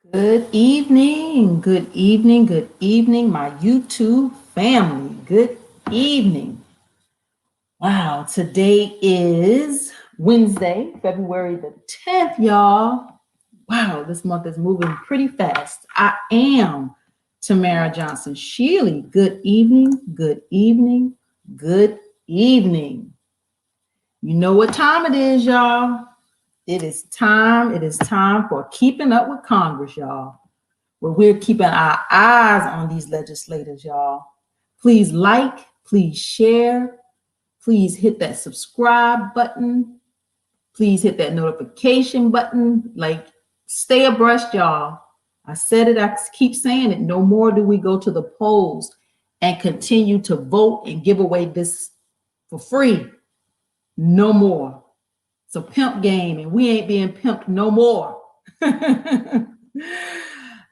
Good evening, my YouTube family. Good evening. Wow, today is Wednesday, February the 10th, y'all. Wow, this month is moving pretty fast. I am Tamara Johnson Shealy. Good evening, good evening, good evening. You know what time it is, y'all. It is time for Keeping Up with Congress, y'all, where we're keeping our eyes on these legislators, y'all. Please like, please share, please hit that subscribe button, please hit that notification button. Like, stay abreast, y'all. I said it, I keep saying it. No more do we go to the polls and continue to vote and give away this for free. No more. It's a pimp game, and we ain't being pimped no more.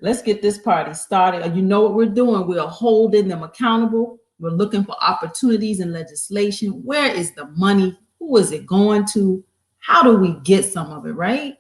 Let's get this party started. You know what we're doing? We're holding them accountable. We're looking for opportunities in legislation. Where is the money? Who is it going to? How do we get some of it, right?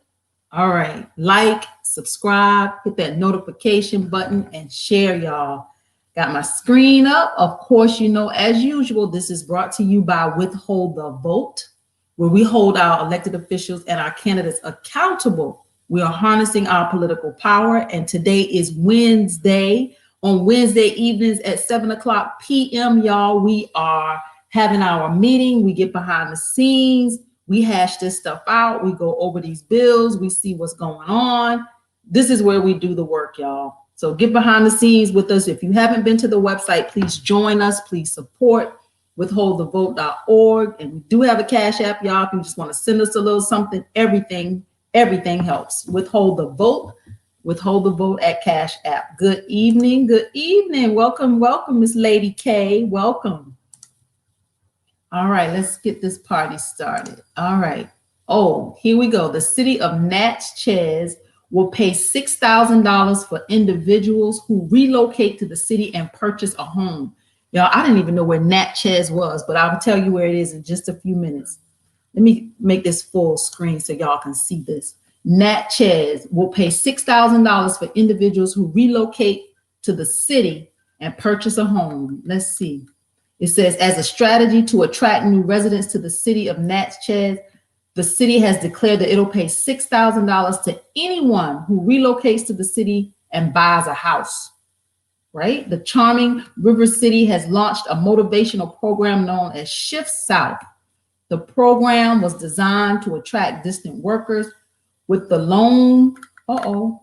All right. Like, subscribe, hit that notification button, and share, y'all. Got my screen up. Of course, you know, as usual, this is brought to you by Withhold the Vote, where we hold our elected officials and our candidates accountable. We are harnessing our political power, and today is Wednesday. On Wednesday evenings at 7:00 p.m., y'all, we are having our meeting. We get behind the scenes. We hash this stuff out. We go over these bills. We see what's going on. This is where we do the work, y'all. So get behind the scenes with us. If you haven't been to the website, please join us. Please support withholdthevote.org. And we do have a Cash App, y'all. If you just want to send us a little something, everything helps. Withhold the vote at Cash App. Good evening. Welcome, Miss Lady K. Welcome. All right, let's get this party started. All right. Oh, here we go. The city of Natchez will pay $6,000 for individuals who relocate to the city and purchase a home. Y'all, I didn't even know where Natchez was, but I'll tell you where it is in just a few minutes. Let me make this full screen so y'all can see this. Natchez will pay $6,000 for individuals who relocate to the city and purchase a home. Let's see. It says, as a strategy to attract new residents to the city of Natchez, the city has declared that it'll pay $6,000 to anyone who relocates to the city and buys a house. Right? The charming River City has launched a motivational program known as Shift South. The program was designed to attract distant workers with the lone quality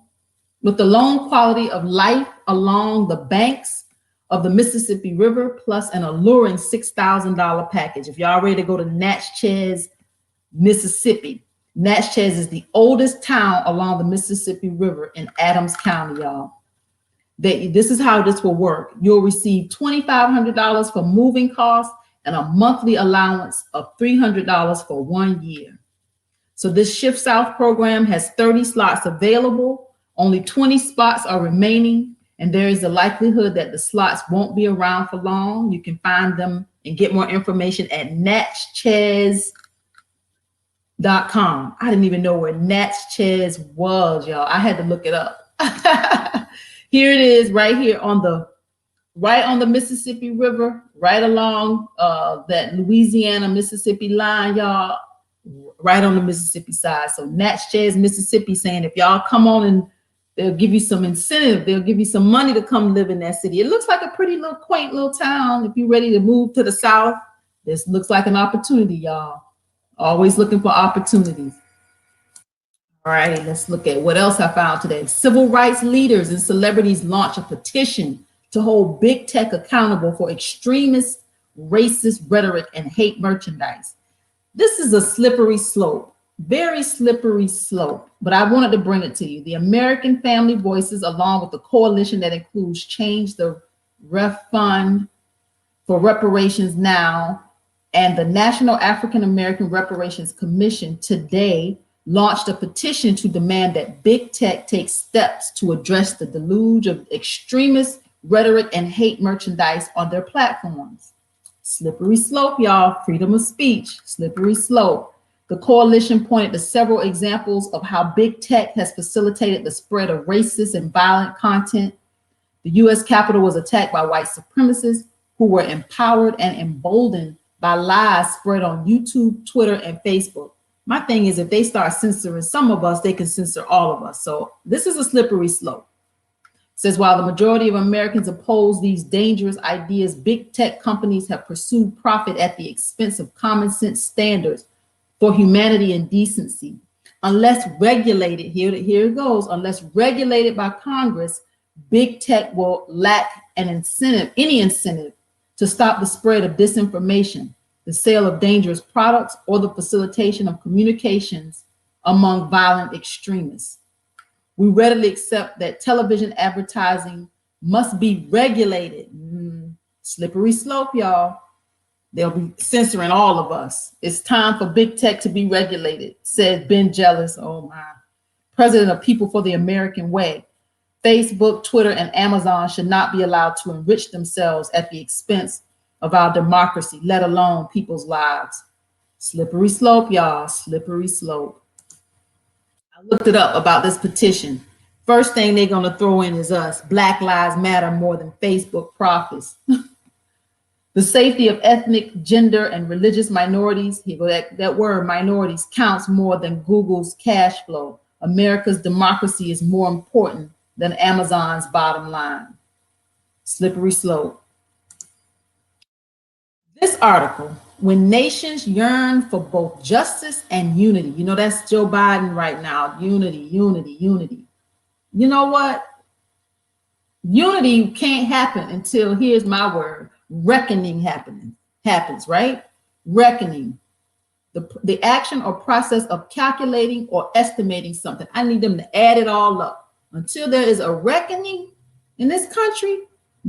of life along the banks of the Mississippi River, plus an alluring $6,000 package. If y'all ready to go to Natchez, Mississippi. Natchez is the oldest town along the Mississippi River in Adams County, y'all. This is how this will work. You'll receive $2,500 for moving costs and a monthly allowance of $300 for 1 year. So this Shift South program has 30 slots available. Only 20 spots are remaining, and there is a likelihood that the slots won't be around for long. You can find them and get more information at natchez.com. I didn't even know where Natchez was, y'all. I had to look it up. Here it is, right here on the Mississippi River, right along that Louisiana-Mississippi line, y'all, right on the Mississippi side. So Natchez, Mississippi, saying if y'all come on, and they'll give you some incentive, they'll give you some money to come live in that city. It looks like a pretty little quaint little town. If you're ready to move to the South, this looks like an opportunity, y'all. Always looking for opportunities. All right, let's look at what else I found today. Civil rights leaders and celebrities launch a petition to hold big tech accountable for extremist, racist rhetoric and hate merchandise. This is a slippery slope, very slippery slope, but I wanted to bring it to you. The American Family Voices, along with the coalition that includes Change the Ref Fund for Reparations Now and the National African American Reparations Commission, today launched a petition to demand that big tech take steps to address the deluge of extremist rhetoric and hate merchandise on their platforms. Slippery slope, y'all. Freedom of speech, slippery slope. The coalition pointed to several examples of how big tech has facilitated the spread of racist and violent content. The US Capitol was attacked by white supremacists who were empowered and emboldened by lies spread on YouTube, Twitter, and Facebook. My thing is, if they start censoring some of us, they can censor all of us. So this is a slippery slope. It says, while the majority of Americans oppose these dangerous ideas, big tech companies have pursued profit at the expense of common sense standards for humanity and decency. Unless regulated, here it goes, unless regulated by Congress, big tech will lack any incentive to stop the spread of disinformation, the sale of dangerous products, or the facilitation of communications among violent extremists. We readily accept that television advertising must be regulated. Slippery slope, y'all. They'll be censoring all of us. It's time for big tech to be regulated, said Ben Jealous, oh my, president of People for the American Way. Facebook, Twitter, and Amazon should not be allowed to enrich themselves at the expense of our democracy, let alone people's lives. Slippery slope, y'all, slippery slope. I looked it up about this petition. First thing they're gonna throw in is us. Black Lives Matter more than Facebook profits. The safety of ethnic, gender, and religious minorities, that word minorities counts more than Google's cash flow. America's democracy is more important than Amazon's bottom line. Slippery slope. This article, when nations yearn for both justice and unity, you know, that's Joe Biden right now, unity, unity, unity. You know what? Unity can't happen until, here's my word, reckoning happens, right? Reckoning, the action or process of calculating or estimating something. I need them to add it all up. Until there is a reckoning in this country,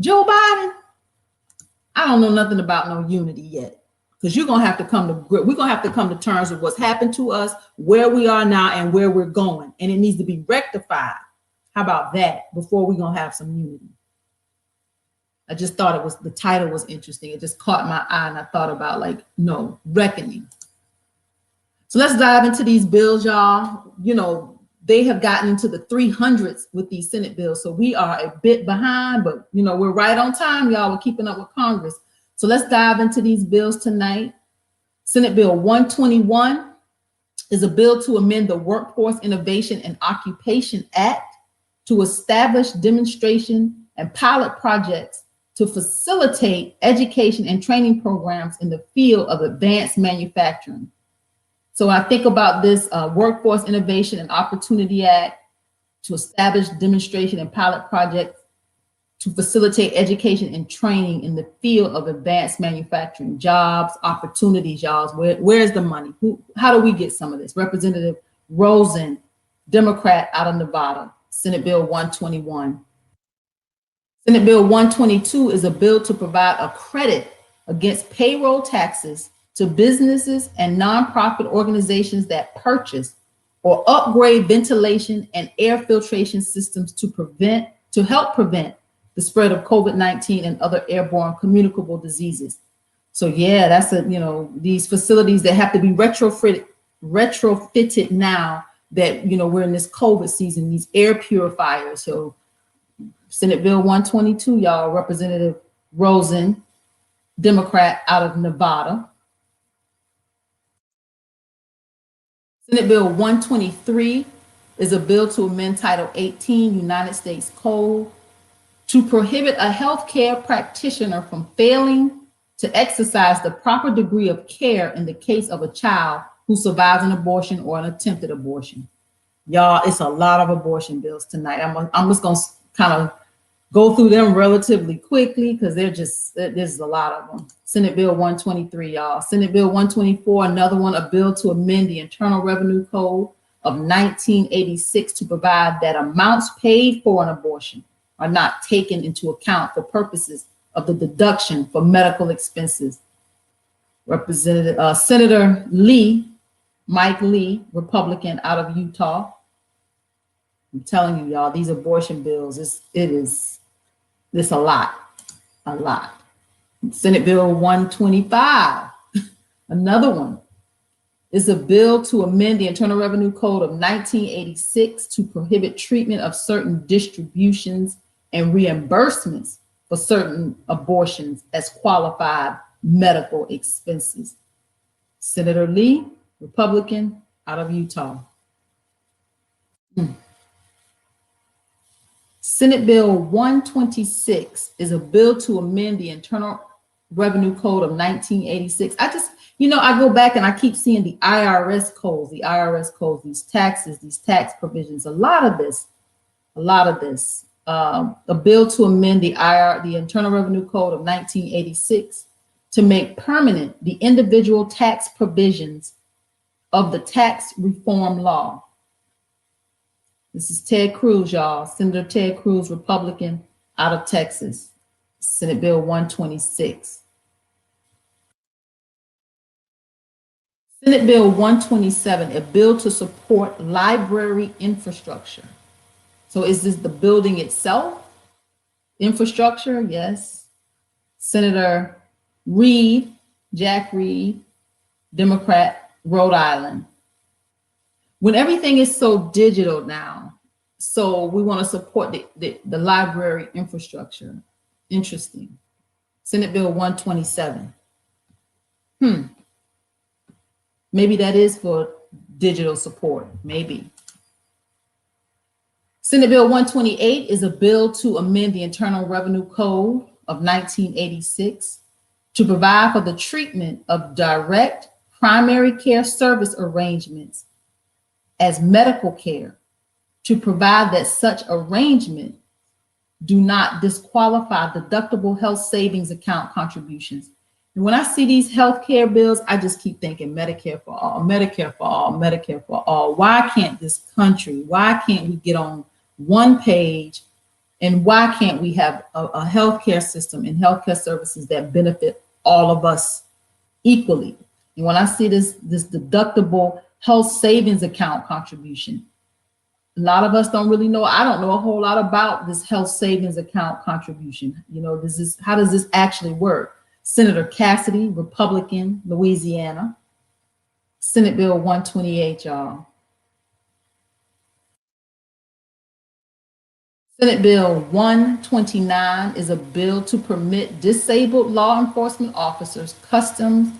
Joe Biden, I don't know nothing about no unity yet, because you're gonna have to come to grip. We're gonna have to come to terms with what's happened to us, where we are now, and where we're going, and it needs to be rectified. How about that? Before we're gonna have some unity. I just thought the title was interesting. It just caught my eye, and I thought about, like, no, reckoning. So let's dive into these bills, y'all. You know, they have gotten into the 300s with these Senate bills. So we are a bit behind, but you know, we're right on time, y'all. We're keeping up with Congress. So let's dive into these bills tonight. Senate Bill 121 is a bill to amend the Workforce Innovation and Occupation Act to establish demonstration and pilot projects to facilitate education and training programs in the field of advanced manufacturing. So I think about this Workforce Innovation and Opportunity Act to establish demonstration and pilot projects to facilitate education and training in the field of advanced manufacturing, jobs, opportunities, y'all. Where's the money? How do we get some of this? Representative Rosen, Democrat out of Nevada, Senate Bill 121. Senate Bill 122 is a bill to provide a credit against payroll taxes to businesses and nonprofit organizations that purchase or upgrade ventilation and air filtration systems to help prevent the spread of COVID-19 and other airborne communicable diseases. So yeah, that's these facilities that have to be retrofitted now that, you know, we're in this COVID season, these air purifiers. So Senate Bill 122, y'all, Representative Rosen, Democrat out of Nevada. Senate Bill 123 is a bill to amend Title 18 United States Code to prohibit a healthcare practitioner from failing to exercise the proper degree of care in the case of a child who survives an abortion or an attempted abortion. Y'all, it's a lot of abortion bills tonight. I'm just gonna kind of go through them relatively quickly because there's a lot of them. Senate Bill 123, y'all. Senate Bill 124, another one, a bill to amend the Internal Revenue Code of 1986 to provide that amounts paid for an abortion are not taken into account for purposes of the deduction for medical expenses. Senator Lee, Mike Lee, Republican out of Utah. I'm telling you, y'all, these abortion bills, it's a lot. Senate Bill 125, another one. is a bill to amend the Internal Revenue Code of 1986 to prohibit treatment of certain distributions and reimbursements for certain abortions as qualified medical expenses. Senator Lee, Republican, out of Utah. Senate Bill 126 is a bill to amend the Internal Revenue Code of 1986. I go back and I keep seeing the IRS codes, these taxes, these tax provisions, a lot of this. A bill to amend the Internal Revenue Code of 1986 to make permanent the individual tax provisions of the tax reform law. This is Ted Cruz, y'all. Senator Ted Cruz, Republican, out of Texas. Senate Bill 126. Senate Bill 127, a bill to support library infrastructure. So is this the building itself? Infrastructure, yes. Senator Reed, Jack Reed, Democrat, Rhode Island. When everything is so digital now, so we want to support the library infrastructure. Interesting. Senate Bill 127. Maybe that is for digital support, maybe. Senate Bill 128 is a bill to amend the Internal Revenue Code of 1986 to provide for the treatment of direct primary care service arrangements as medical care, to provide that such arrangement do not disqualify deductible health savings account contributions. And when I see these healthcare bills, I just keep thinking Medicare for all, Medicare for all, Medicare for all. Why can't why can't we get on one page, and why can't we have a healthcare system and healthcare services that benefit all of us equally? And when I see this deductible health savings account contribution, a lot of us don't really know. I don't know a whole lot about this health savings account contribution. How does this actually work? Senator Cassidy, Republican, Louisiana. Senate Bill 128, y'all. Senate Bill 129 is a bill to permit disabled law enforcement officers, customs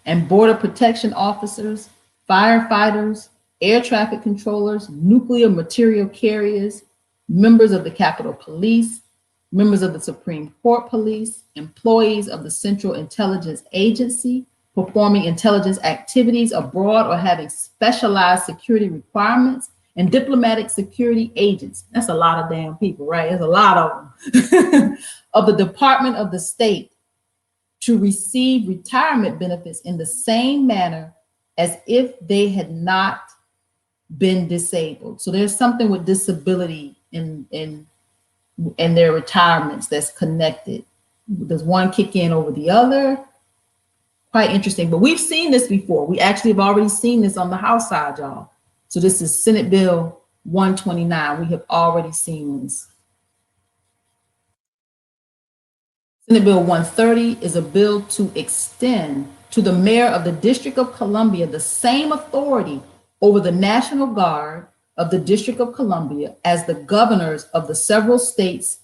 and border protection officers, firefighters, air traffic controllers, nuclear material carriers, members of the Capitol Police, members of the Supreme Court Police, employees of the Central Intelligence Agency, performing intelligence activities abroad or having specialized security requirements, and diplomatic security agents. That's a lot of damn people, right? There's a lot of them. Of the Department of the State to receive retirement benefits in the same manner as if they had not been disabled. So there's something with disability in their retirements that's connected. Does one kick in over the other? Quite interesting, but we've seen this before. We actually have already seen this on the House side, y'all. So this is Senate Bill 129. We have already seen this. Senate Bill 130 is a bill to extend to the mayor of the District of Columbia the same authority over the National Guard of the District of Columbia as the governors of the several states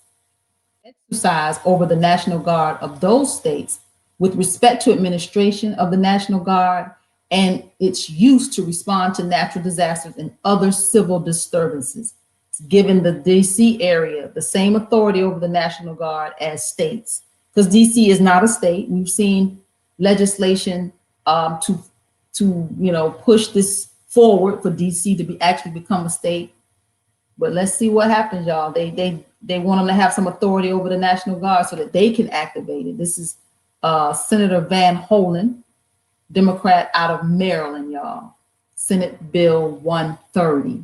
exercise over the National Guard of those states with respect to administration of the National Guard and its use to respond to natural disasters and other civil disturbances. It's given the DC area the same authority over the National Guard as states, because DC is not a state. We've seen legislation to push this forward for DC to actually become a state. But let's see what happens, y'all. They want them to have some authority over the National Guard so that they can activate it. This is Senator Van Hollen, Democrat out of Maryland, y'all. Senate Bill 130.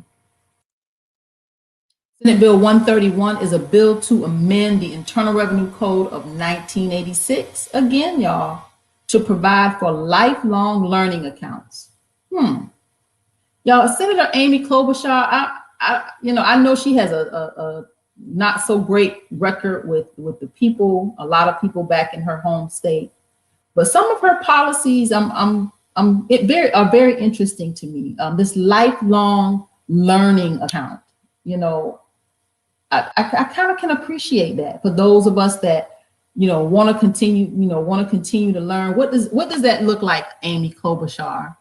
Senate Bill 131 is a bill to amend the Internal Revenue Code of 1986, again, y'all, to provide for lifelong learning accounts. Y'all, Senator Amy Klobuchar, I know she has a not so great record with the people, a lot of people back in her home state. But some of her policies, I'm are very interesting to me. This lifelong learning account, you know, I kind of can appreciate that for those of us that, want to continue to learn. What does that look like, Amy Klobuchar?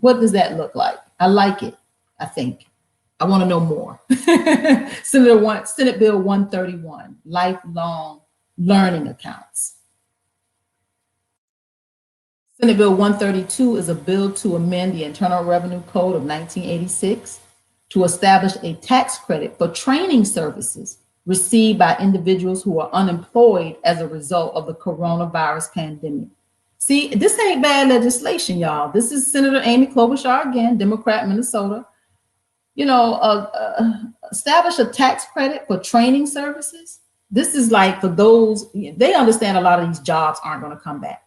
What does that look like? I like it. I think I want to know more. Senate Bill 131, lifelong learning accounts. Senate Bill 132 is a bill to amend the Internal Revenue Code of 1986 to establish a tax credit for training services received by individuals who are unemployed as a result of the coronavirus pandemic. See, this ain't bad legislation, y'all. This is Senator Amy Klobuchar, again, Democrat, Minnesota. Establish a tax credit for training services. This is like for those, they understand a lot of these jobs aren't going to come back.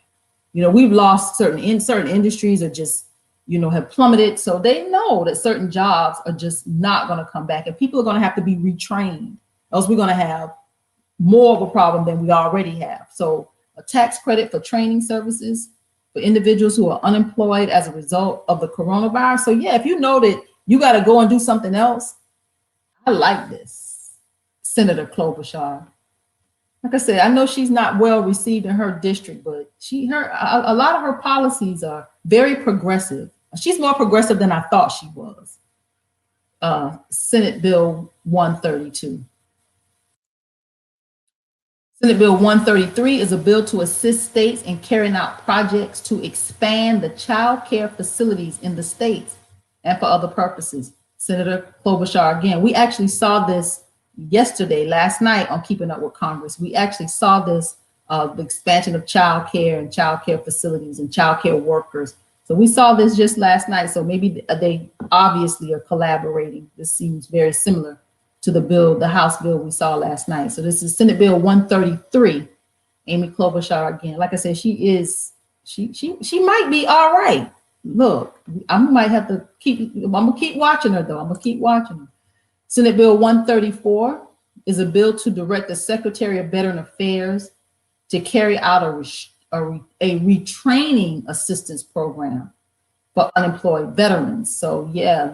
We've lost certain industries are just, have plummeted. So they know that certain jobs are just not going to come back, and people are going to have to be retrained, else we're going to have more of a problem than we already have. So a tax credit for training services for individuals who are unemployed as a result of the coronavirus. So yeah, if you know that you got to go and do something else, I like this, Senator Klobuchar. Like I said, I know she's not well received in her district, but a lot of her policies are very progressive. She's more progressive than I thought she was. Senate Bill 132. Senate Bill 133 is a bill to assist states in carrying out projects to expand the child care facilities in the states and for other purposes. Senator Klobuchar, again, we actually saw this last night on Keeping Up with Congress. We actually saw this, the expansion of child care and child care facilities and child care workers. So we saw this just last night. So maybe they obviously are collaborating. This seems very similar to the House bill we saw last night. So this is Senate Bill 133. Amy Klobuchar, again, like I said, she might be all right. Look, I'm gonna keep watching her though. I'm gonna keep watching her. Senate Bill 134 is a bill to direct the Secretary of Veteran Affairs to carry out a retraining assistance program for unemployed veterans. So yeah,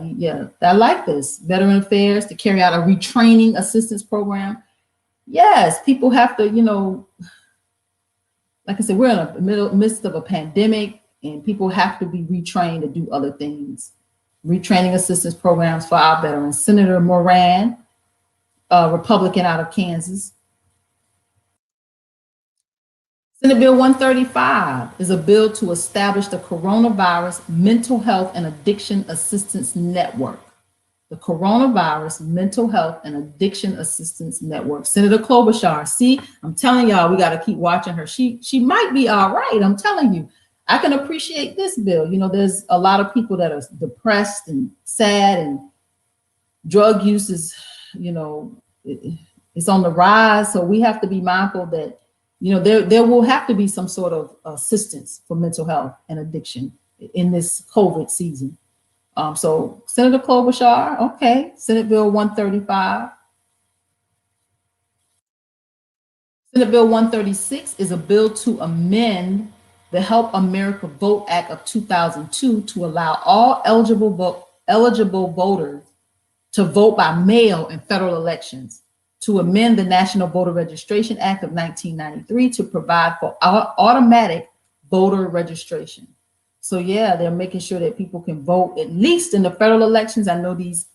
I like this. Veteran Affairs to carry out a retraining assistance program. Yes, people have to, like I said, we're in the midst of a pandemic, and people have to be retrained to do other things. Retraining assistance programs for our veterans. Senator Moran, Republican out of Kansas. Senate Bill 135 is a bill to establish the Coronavirus Mental Health and Addiction Assistance Network. The Coronavirus Mental Health and Addiction Assistance Network. Senator Klobuchar, see, I'm telling y'all, we got to keep watching her. She might be all right, I'm telling you. I can appreciate this bill. There's a lot of people that are depressed and sad, and drug use is, it's on the rise. So we have to be mindful that, there will have to be some sort of assistance for mental health and addiction in this COVID season. So Senator Klobuchar, okay, Senate Bill 135. Senate Bill 136 is a bill to amend the Help America Vote Act of 2002 to allow all eligible voters to vote by mail in federal elections, to amend the National Voter Registration Act of 1993 to provide for automatic voter registration. So yeah, they're making sure that people can vote, at least in the federal elections. I know these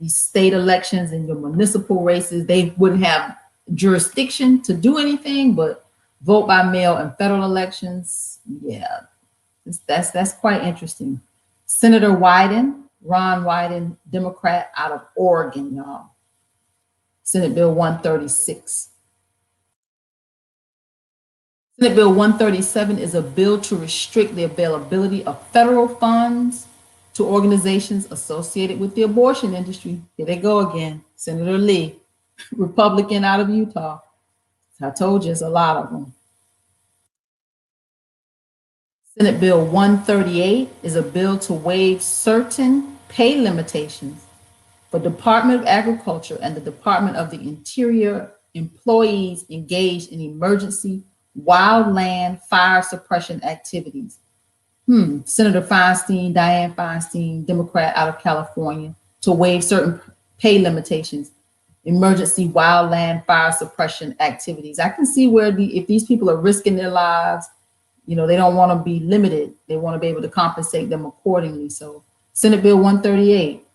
state elections and your municipal races, they wouldn't have jurisdiction to do anything, but vote by mail in federal elections, yeah, that's quite interesting. Senator Wyden, Ron Wyden, Democrat out of Oregon, y'all. Senate Bill 136. Senate Bill 137 is a bill to restrict the availability of federal funds to organizations associated with the abortion industry. Here they go again. Senator Lee, Republican out of Utah. I told you, it's a lot of them. Senate Bill 138 is a bill to waive certain pay limitations for Department of Agriculture and the Department of the Interior employees engaged in emergency wildland fire suppression activities. Senator Feinstein, Dianne Feinstein, Democrat out of California, to waive certain pay limitations, emergency wildland fire suppression activities. I can see where if these people are risking their lives, you know, they don't want to be limited. They want to be able to compensate them accordingly. So Senate Bill 138,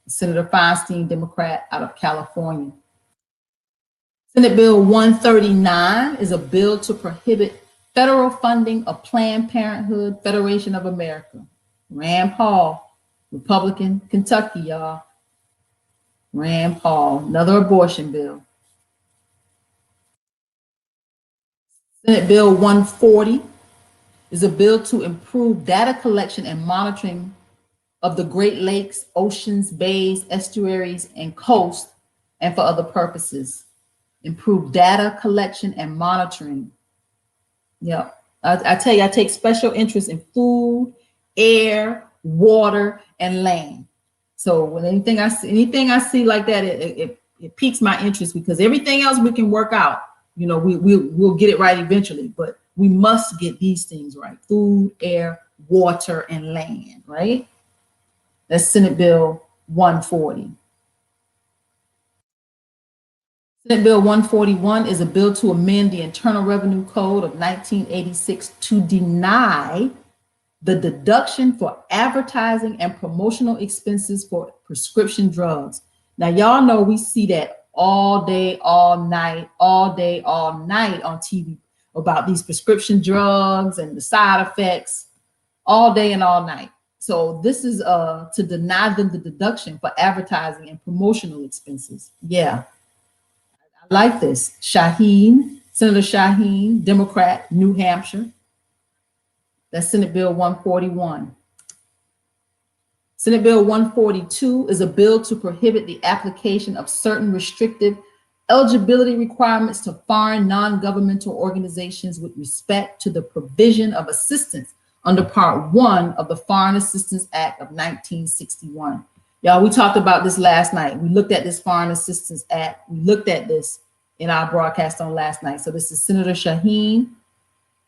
Senator Feinstein, Democrat out of California. Senate Bill 139 is a bill to prohibit federal funding of Planned Parenthood Federation of America. Rand Paul, Republican, Kentucky, y'all. Rand Paul, another abortion bill. Senate Bill 140 is a bill to improve data collection and monitoring of the Great Lakes, oceans, bays, estuaries, and coast, and for other purposes. Improve data collection and monitoring. Yeah, I tell you, I take special interest in food, air, water, and land. So when anything I see like that, it piques my interest, because everything else we can work out. You know, we'll get it right eventually, but we must get these things right: food, air, water, and land. Right? That's Senate Bill 140. Senate Bill 141 is a bill to amend the Internal Revenue Code of 1986 to deny the deduction for advertising and promotional expenses for prescription drugs. Now, y'all know we see that all day, all night, all day, all night on TV about these prescription drugs and the side effects, all day and all night. So this is to deny them the deduction for advertising and promotional expenses. Yeah. Like this. Shaheen, Senator Shaheen, Democrat, New Hampshire. That's Senate Bill 141. Senate Bill 142 is a bill to prohibit the application of certain restrictive eligibility requirements to foreign non-governmental organizations with respect to the provision of assistance under Part 1 of the Foreign Assistance Act of 1961. Y'all, we talked about this last night. We looked at this Foreign Assistance Act. We looked at this in our broadcast on last night. So this is Senator Shaheen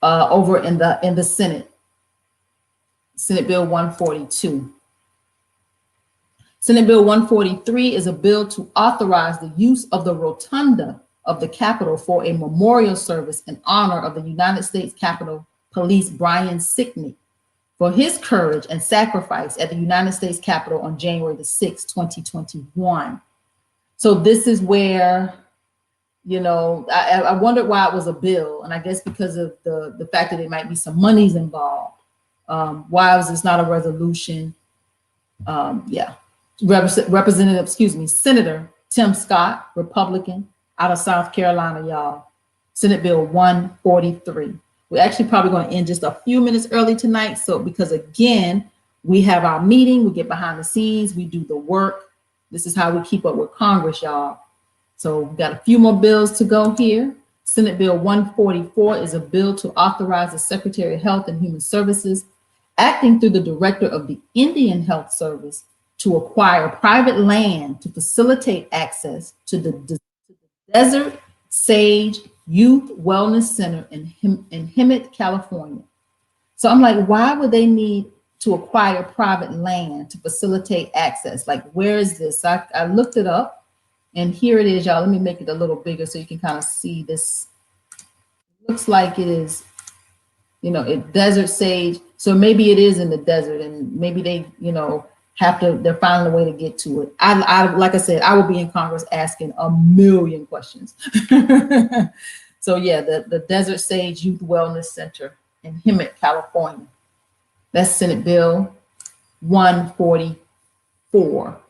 over in the Senate. Senate Bill 142. Senate Bill 143 is a bill to authorize the use of the rotunda of the Capitol for a memorial service in honor of the United States Capitol Police Brian Sicknick for his courage and sacrifice at the United States Capitol on January the 6th, 2021. So this is where, you know, I wondered why it was a bill, and I guess because of the fact that it might be some monies involved. Why was this not a resolution? Yeah, Senator Tim Scott, Republican, out of South Carolina, y'all. Senate Bill 143. We're actually probably going to end just a few minutes early tonight. So because again, we have our meeting, we get behind the scenes, we do the work. This is how we keep up with Congress, y'all. So we've got a few more bills to go here. Senate Bill 144 is a bill to authorize the Secretary of Health and Human Services, acting through the Director of the Indian Health Service, to acquire private land to facilitate access to the Desert Sage Youth Wellness Center in Hemet, California. So I'm like, why would they need to acquire private land to facilitate access? Like, where is this? I looked it up, and here it is, y'all. Let me make it a little bigger so you can kind of see this. It looks like it is, you know, Desert Sage. So maybe it is in the desert, and maybe they, you know, they're finding a way to get to it. Like I said, I will be in Congress asking a million questions. So yeah, the Desert Sage Youth Wellness Center in Hemet, California. That's Senate Bill 144.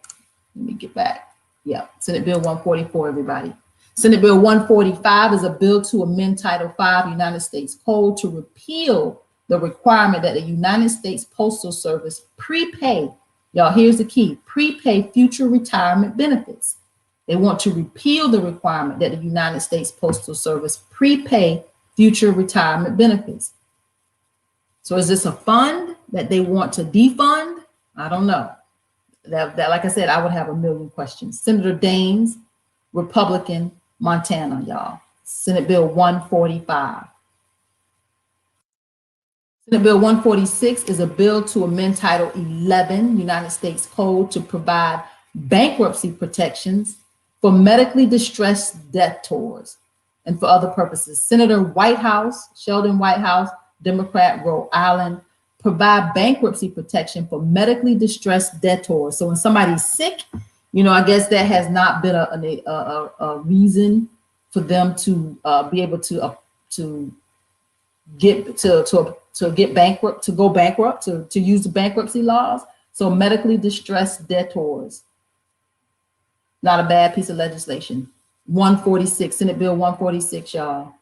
Let me get back. Yeah, Senate Bill 144, everybody. Senate Bill 145 is a bill to amend Title V United States Code to repeal the requirement that the United States Postal Service prepay. Y'all, here's the key: prepay future retirement benefits. They want to repeal the requirement that the United States Postal Service prepay future retirement benefits. So is this a fund that they want to defund? I don't know. That like I said, I would have a million questions. Senator Daines, Republican, Montana, y'all. Senate Bill 145. Senate Bill 146 is a bill to amend Title 11 United States Code to provide bankruptcy protections for medically distressed debtors and for other purposes. Senator Whitehouse, Sheldon Whitehouse, Democrat, Rhode Island, provide bankruptcy protection for medically distressed debtors. So when somebody's sick, I guess that has not been a reason for them to be able to get bankrupt, to go bankrupt, to use the bankruptcy laws. So medically distressed debtors. Not a bad piece of legislation. 146, Senate Bill 146, y'all.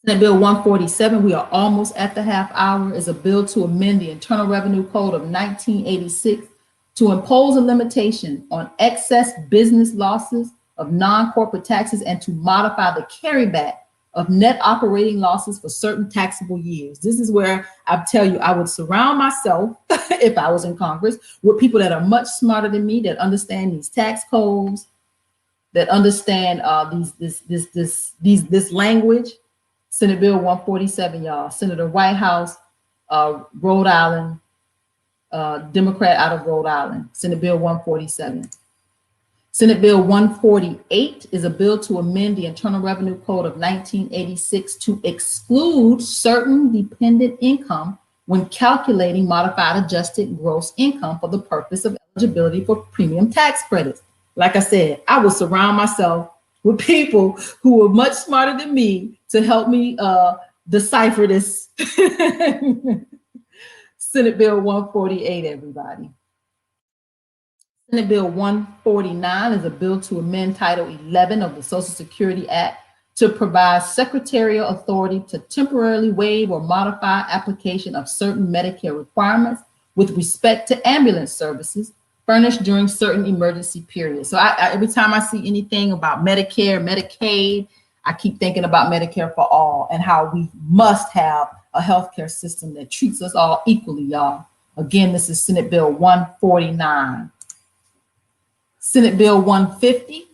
Senate Bill 147, we are almost at the half hour, is a bill to amend the Internal Revenue Code of 1986 to impose a limitation on excess business losses of non-corporate taxes and to modify the carryback of net operating losses for certain taxable years. This is where I tell you, I would surround myself, if I was in Congress, with people that are much smarter than me, that understand these tax codes, that understand this language. Senate Bill 147, y'all. Senator Whitehouse, Rhode Island, Democrat out of Rhode Island. Senate Bill 147. Senate Bill 148 is a bill to amend the Internal Revenue Code of 1986 to exclude certain dependent income when calculating modified adjusted gross income for the purpose of eligibility for premium tax credits. Like I said, I will surround myself with people who are much smarter than me to help me decipher this. Senate Bill 148, everybody. Senate Bill 149 is a bill to amend Title 11 of the Social Security Act to provide secretarial authority to temporarily waive or modify application of certain Medicare requirements with respect to ambulance services furnished during certain emergency periods. So every time I see anything about Medicare, Medicaid, I keep thinking about Medicare for all and how we must have a healthcare system that treats us all equally, y'all. Again, this is Senate Bill 149. Senate Bill 150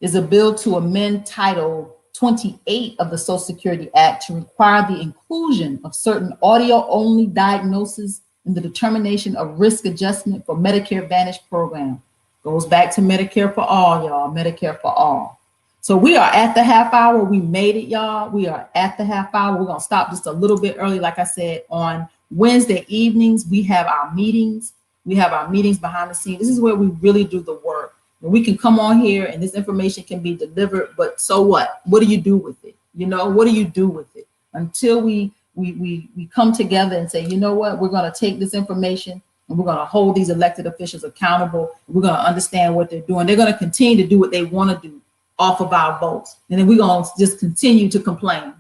is a bill to amend Title 28 of the Social Security Act to require the inclusion of certain audio-only diagnoses in the determination of risk adjustment for Medicare Advantage program. Goes back to Medicare for all, y'all, Medicare for all. So we are at the half hour. We made it, y'all. We are at the half hour. We're going to stop just a little bit early. Like I said, on Wednesday evenings, we have our meetings. We have our meetings behind the scenes. This is where we really do the work. And we can come on here and this information can be delivered, but so what? What do you do with it? What do you do with it? Until we come together and say, you know what, we're going to take this information and we're going to hold these elected officials accountable. We're going to understand what they're doing. They're going to continue to do what they want to do off of our votes. And then we're going to just continue to complain.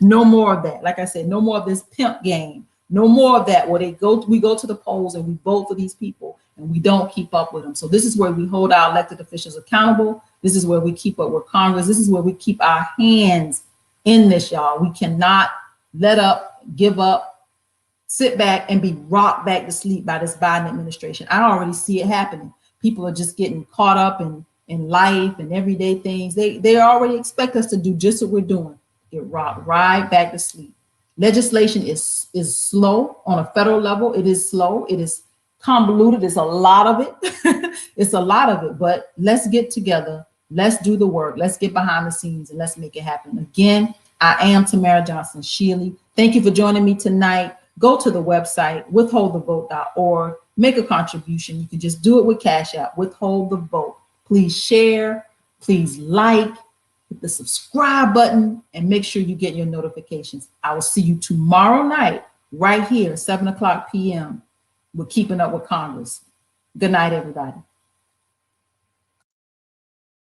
No more of that. Like I said, no more of this pimp game. No more of that where we go to the polls and we vote for these people and we don't keep up with them. So this is where we hold our elected officials accountable. This is where we keep up with Congress. This is where we keep our hands in this, y'all. We cannot let up, give up, sit back and be rocked back to sleep by this Biden administration. I already see it happening. People are just getting caught up in life and everyday things. They already expect us to do just what we're doing. Get rocked right back to sleep. Legislation is slow on a federal level. It is slow. It is convoluted. It's a lot of it. It's a lot of it, but let's get together. Let's do the work. Let's get behind the scenes and let's make it happen. Again, I am Tamara Johnson Shealy. Thank you for joining me tonight. Go to the website, withholdthevote.org. Make a contribution. You can just do it with Cash App, Withhold the Vote. Please share. Please like. Hit the subscribe button and make sure you get your notifications. I will see you tomorrow night right here, 7 o'clock p.m. We're Keeping Up with Congress. Good night, everybody.